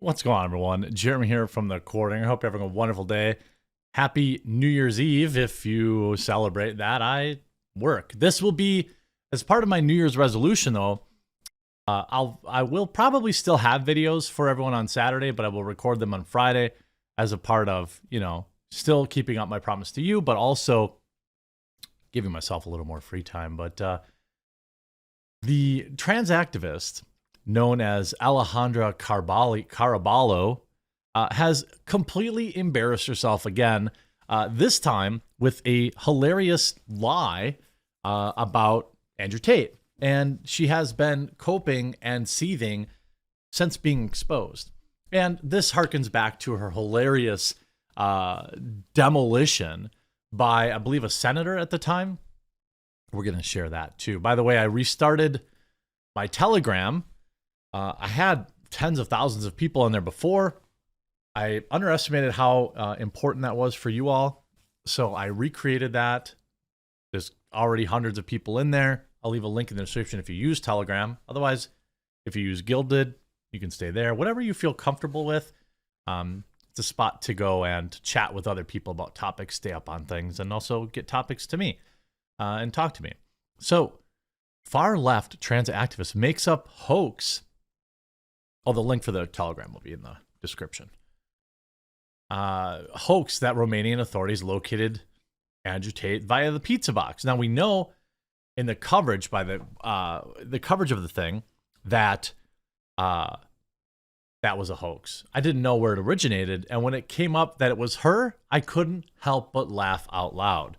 What's going on, everyone? Jeremy here from the Quartering. I hope you're having a wonderful day. Happy New Year's Eve if you celebrate that. I work. This will be, as part of my New Year's resolution, though, I will probably still have videos for everyone on Saturday, but I will record them on Friday as a part of, still keeping up my promise to you, but also giving myself a little more free time. But the trans activist known as Alejandra Caraballo, has completely embarrassed herself again, this time with a hilarious lie about Andrew Tate. And she has been coping and seething since being exposed. And this harkens back to her hilarious demolition by, I believe, a senator at the time. We're going to share that too. By the way, I restarted my Telegram. I had tens of thousands of people in there before. I underestimated how important that was for you all. So I recreated that. There's already hundreds of people in there. I'll leave a link in the description if you use Telegram. Otherwise, if you use Gilded, you can stay there. Whatever you feel comfortable with. It's a spot to go and chat with other people about topics, stay up on things, and also get topics to me and talk to me. So, far left trans activist makes up Hoax. Oh, the link for the Telegram will be in the description. Hoax that Romanian authorities located Andrew Tate via the pizza box. Now we know in the coverage by the coverage of the thing that that was a hoax. I didn't know where it originated, and when it came up that it was her, I couldn't help but laugh out loud.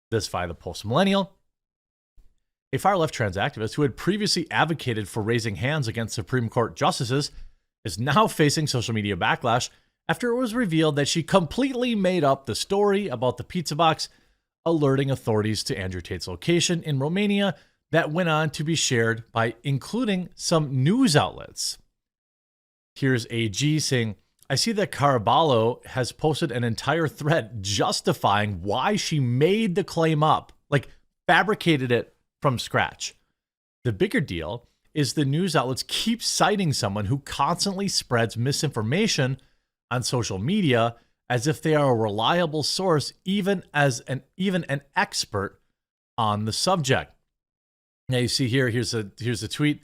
This via the Post Millennial. A far-left trans activist who had previously advocated for raising hands against Supreme Court justices is now facing social media backlash after it was revealed that she completely made up the story about the pizza box, alerting authorities to Andrew Tate's location in Romania that went on to be shared by including some news outlets. Here's AG saying, I see that Caraballo has posted an entire thread justifying why she made the claim up, like fabricated it from scratch. The bigger deal is the news outlets keep citing someone who constantly spreads misinformation on social media as if they are a reliable source, even an expert on the subject. Now you see here's a tweet.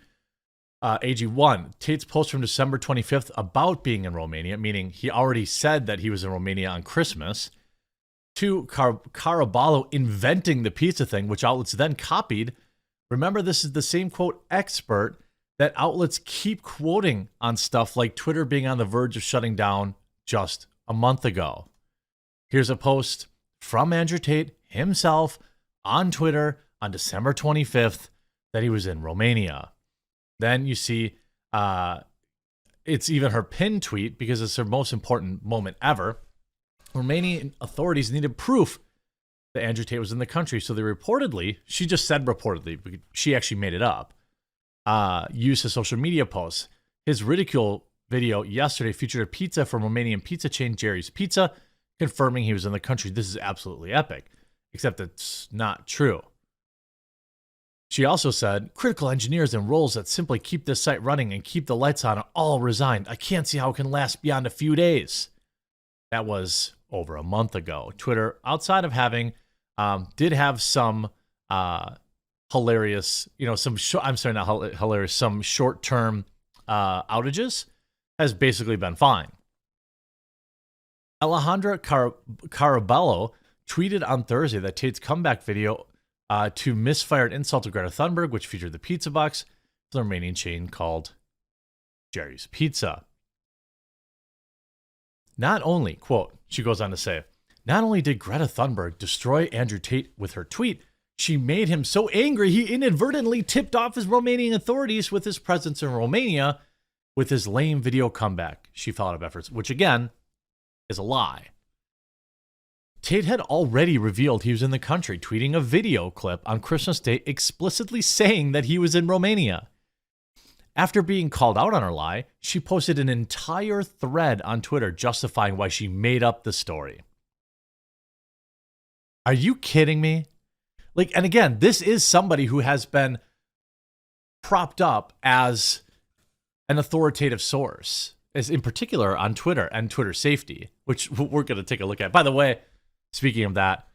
AG1, Tate's post from December 25th about being in Romania, meaning he already said that he was in Romania on Christmas. 2, Caraballo inventing the pizza thing, which outlets then copied. Remember, this is the same, quote, expert that outlets keep quoting on stuff like Twitter being on the verge of shutting down just a month ago. Here's a post from Andrew Tate himself on Twitter on December 25th that he was in Romania. Then you see it's even her pinned tweet because it's her most important moment ever. Romanian authorities needed proof that Andrew Tate was in the country, so they reportedly, she just said reportedly, but she actually made it up, used his social media posts. His ridicule video yesterday featured a pizza from Romanian pizza chain Jerry's Pizza, confirming he was in the country. This is absolutely epic, except it's not true. She also said, critical engineers and roles that simply keep this site running and keep the lights on are all resigned. I can't see how it can last beyond a few days. That was over a month ago. Twitter, outside of having, did have some hilarious, some short-term outages, has basically been fine. Alejandra Caraballo tweeted on Thursday that Tate's comeback video to misfired insult to Greta Thunberg, which featured the pizza box, the Romanian chain called Jerry's Pizza. Not only, quote, she goes on to say, not only did Greta Thunberg destroy Andrew Tate with her tweet, she made him so angry he inadvertently tipped off his Romanian authorities with his presence in Romania with his lame video comeback. She followed up efforts, which again is a lie. Tate had already revealed he was in the country, tweeting a video clip on Christmas Day explicitly saying that he was in Romania. After being called out on her lie, she posted an entire thread on Twitter justifying why she made up the story. Are you kidding me? And again, this is somebody who has been propped up as an authoritative source. is in particular on Twitter and Twitter safety, which we're going to take a look at. By the way, speaking of that,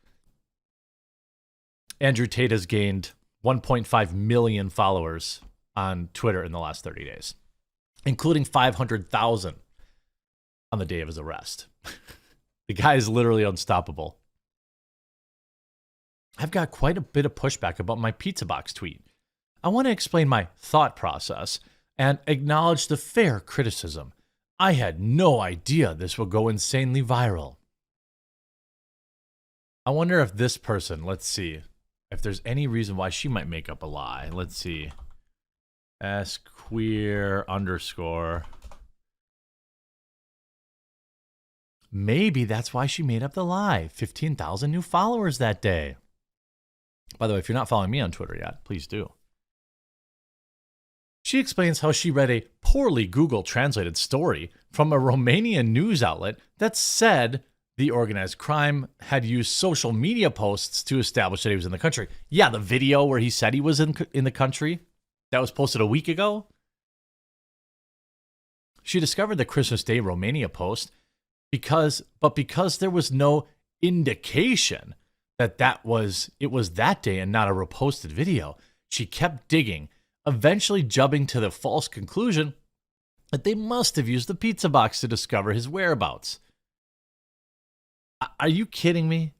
Andrew Tate has gained 1.5 million followers on Twitter in the last 30 days, including 500,000 on the day of his arrest. The guy is literally unstoppable. I've got quite a bit of pushback about my pizza box tweet. I want to explain my thought process and acknowledge the fair criticism. I had no idea this would go insanely viral. I wonder if this person, let's see, if there's any reason why she might make up a lie. Let's see. _. Maybe that's why she made up the lie. 15,000 new followers that day. By the way, if you're not following me on Twitter yet, please do. She explains how she read a poorly Google translated story from a Romanian news outlet that said the organized crime had used social media posts to establish that he was in the country. Yeah, the video where he said he was in the country that was posted a week ago. She discovered the Christmas Day Romania post because there was no indication that it was that day and not a reposted video. She kept digging, eventually jumping to the false conclusion that they must have used the pizza box to discover his whereabouts. Are you kidding me?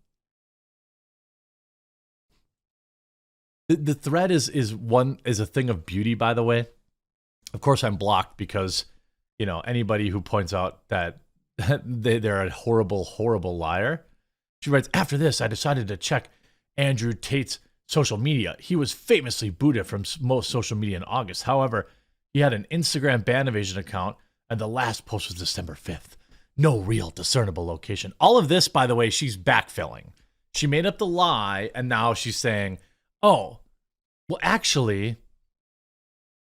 The thread is a thing of beauty, by the way. Of course, I'm blocked because, anybody who points out that they're a horrible, horrible liar. She writes, after this, I decided to check Andrew Tate's social media. He was famously booted from most social media in August. However, he had an Instagram ban evasion account, and the last post was December 5th. No real discernible location. All of this, by the way, she's backfilling. She made up the lie, and now she's saying, oh, well, actually,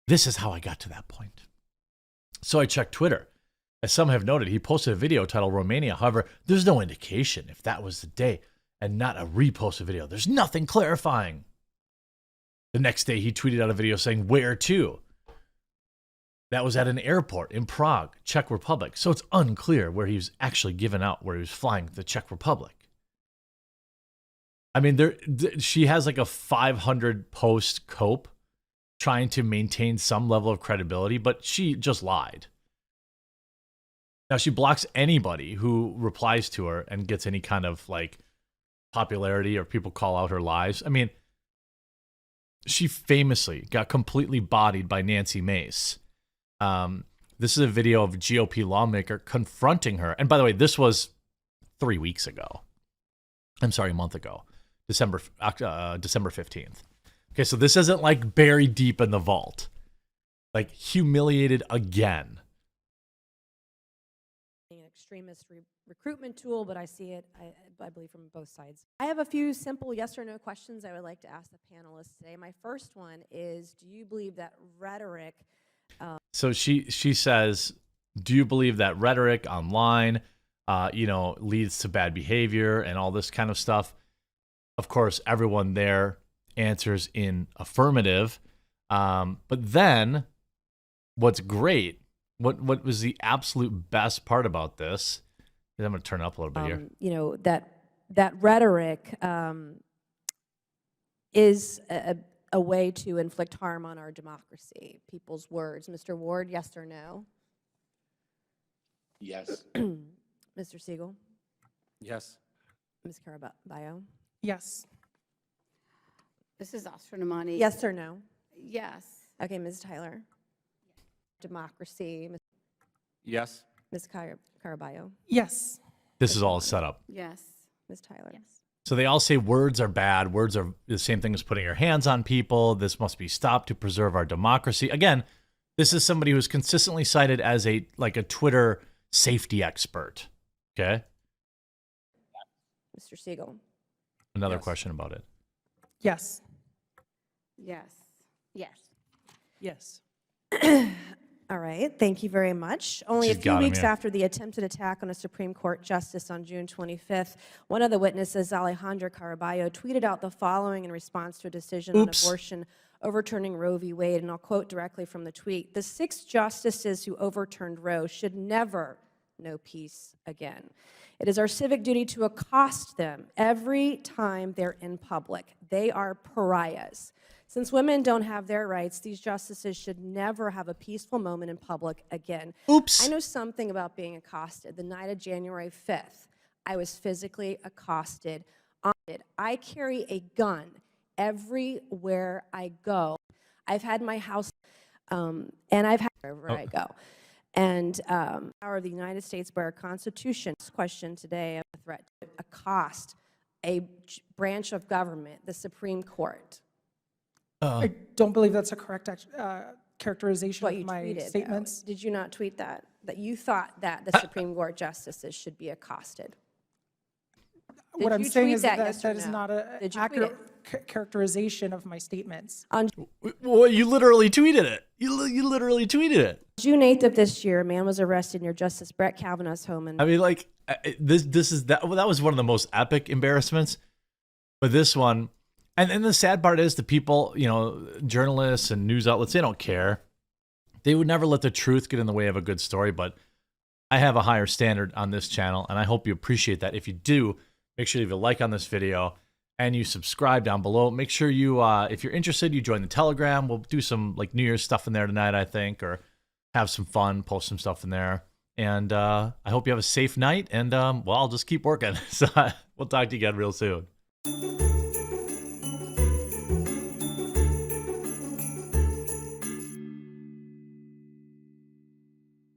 this is how I got to that point. So I checked Twitter. As some have noted, he posted a video titled Romania. However, there's no indication if that was the day and not a reposted video. There's nothing clarifying. The next day, he tweeted out a video saying, where to? That was at an airport in Prague, Czech Republic. So it's unclear where he was actually given out, where he was flying to the Czech Republic. I mean, she has like a 500 post cope trying to maintain some level of credibility, but she just lied. Now, she blocks anybody who replies to her and gets any kind of like popularity or people call out her lies. I mean, she famously got completely bodied by Nancy Mace. This is a video of a GOP lawmaker confronting her. And by the way, this was 3 weeks ago. I'm sorry, a month ago, December 15th. Okay, so this isn't like buried deep in the vault, like humiliated again. An extremist recruitment tool, but I see it, I believe, from both sides. I have a few simple yes or no questions I would like to ask the panelists today. My first one is, do you believe that rhetoric... So she says, do you believe that rhetoric online, leads to bad behavior and all this kind of stuff? Of course, everyone there answers in affirmative. But then what's great, what was the absolute best part about this, I'm going to turn it up a little bit here. That rhetoric is a way to inflict harm on our democracy, people's words. Mr. Ward, yes or no? Yes. Mr. Siegel? Yes. Ms. Caraballo? Yes. This is Astronomani. Yes or no? Yes. Okay, Ms. Tyler? Democracy. Yes. Ms. Caraballo? Yes. This is all set up. Yes. Ms. Tyler? Yes. So they all say words are bad. Words are the same thing as putting your hands on people. This must be stopped to preserve our democracy. Again, this is somebody who's consistently cited as a Twitter safety expert. Okay. Mr. Siegel? Another Yes. question about it. Yes. Yes. Yes. Yes. All right, thank you very much. Only She's a few got him, weeks yeah. after the attempted attack on a Supreme Court justice on June 25th, one of the witnesses, Alejandra Caraballo, tweeted out the following in response to a decision Oops. on abortion overturning Roe v. Wade, and I'll quote directly from the tweet, "The 6 justices who overturned Roe should never know peace again. It is our civic duty to accost them every time they're in public. They are pariahs. Since women don't have their rights, these justices should never have a peaceful moment in public again." Oops. I know something about being accosted. The night of January 5th, I was physically accosted. I carry a gun everywhere I go. I've had my house, and I've had wherever I go. And power of the United States by our Constitution. This question today of a threat to accost a branch of government, the Supreme Court. I don't believe that's a correct characterization What of you my tweeted, though. statements. Did you not tweet that? That you thought that the Supreme Court justices should be accosted? What I'm you saying tweet is that, that yes or that is no? not an Did you tweet accurate characterization of my statements. On Well, you literally tweeted it. You literally tweeted it. June 8th of this year, a man was arrested near Justice Brett Kavanaugh's home in I mean, like this is that. Well, that was one of the most epic embarrassments. But this one, and the sad part is the people, you know, journalists and news outlets, they don't care. They would never let the truth get in the way of a good story. But I have a higher standard on this channel, and I hope you appreciate that. If you do, make sure you leave a like on this video and you subscribe down below. Make sure you, if you're interested, you join the Telegram. We'll do some like New Year's stuff in there tonight, I think, or have some fun, post some stuff in there. And I hope you have a safe night. And well, I'll just keep working. So we'll talk to you again real soon.